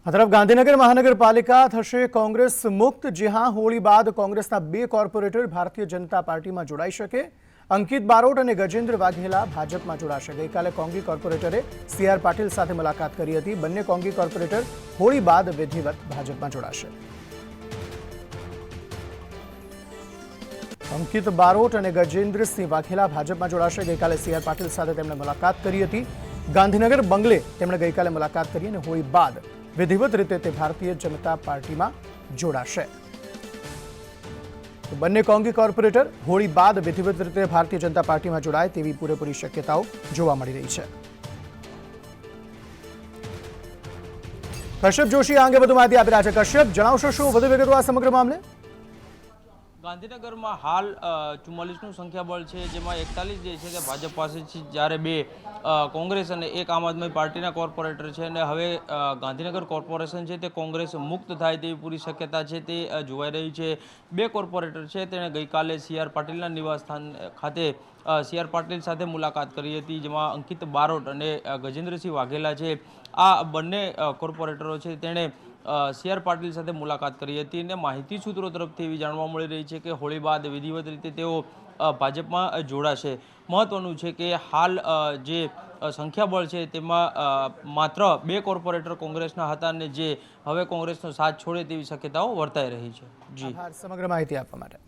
આ તરફ ગાંધીનગર મહાનગરપાલિકા થશે કોંગ્રેસ મુક્ત। જી હા, હોળી બાદ કોંગ્રેસના 2 કોર્પોરેટર ભારતીય જનતા પાર્ટીમાં જોડાઈ શકે। અંકિત બારોટ અને ગજેન્દ્ર વાઘેલા ભાજપમાં જોડાશે। ગઈકાલે કોંગી કોર્પોરેટરે સીઆર પાટીલ સાથે મુલાકાત કરી હતી। બંને કોંગી કોર્પોરેટર હોળી બાદ વિધિવત ભાજપમાં જોડાશે। અંકિત બારોટ અને ગજેન્દ્રસિંહ વાઘેલા ભાજપમાં જોડાશે। ગઈકાલે સીઆર પાટીલ સાથે તેમણે મુલાકાત કરી હતી। ગાંધીનગર બંગલે તેમણે ગઈકાલે મુલાકાત કરી અને હોળી બાદ વિધિવત રીતે તે ભારતીય જનતા પાર્ટીમાં જોડાશે। બંને કોંગી કોર્પોરેટર હોળી બાદ વિધિવત રીતે ભારતીય જનતા પાર્ટીમાં જોડાય તેવી પૂરેપૂરી શક્યતાઓ જોવા મળી રહી છે। કશ્યપ જોશી આ અંગે વધુ માહિતી આપી રહ્યા છે। કશ્યપ, જણાવશો શું વધુ વિગતો આ સમગ્ર મામલે? ગાંધીનગરમાં હાલ 44નું સંખ્યાબળ છે, જેમાં 41 જે છે તે ભાજપ પાસે છે, જ્યારે 2 કોંગ્રેસ અને 1 આમ આદમી પાર્ટીના કોર્પોરેટર છે। અને હવે ગાંધીનગર કોર્પોરેશન છે તે કોંગ્રેસ મુક્ત થાય તેવી પૂરી શક્યતા છે તે જોવાઈ રહી છે। 2 કોર્પોરેટર છે તેણે ગઈકાલે સીઆર પાટીલના નિવાસસ્થાન ખાતે સીઆર પાટીલ સાથે મુલાકાત કરી હતી, જેમાં અંકિત બારોટ અને ગજેન્દ્રસિંહ વાઘેલા છે। આ બંને કોર્પોરેટરો છે તેણે સીઆર પાટીલ સાથે મુલાકાત કરી હતી અને માહિતી સૂત્રો તરફથી એવી જાણવા મળી રહી છે કે હોળી બાદ વિધિવત રીતે તેઓ ભાજપમાં જોડાશે। મહત્વનું છે કે હાલ જે સંખ્યાબળ છે તેમાં માત્ર 2 કોર્પોરેટર કોંગ્રેસના હતા અને જે હવે કોંગ્રેસનો સાથ છોડે તેવી શક્યતાઓ વર્તાઈ રહી છે। જી, સમગ્ર માહિતી આપવા માટે।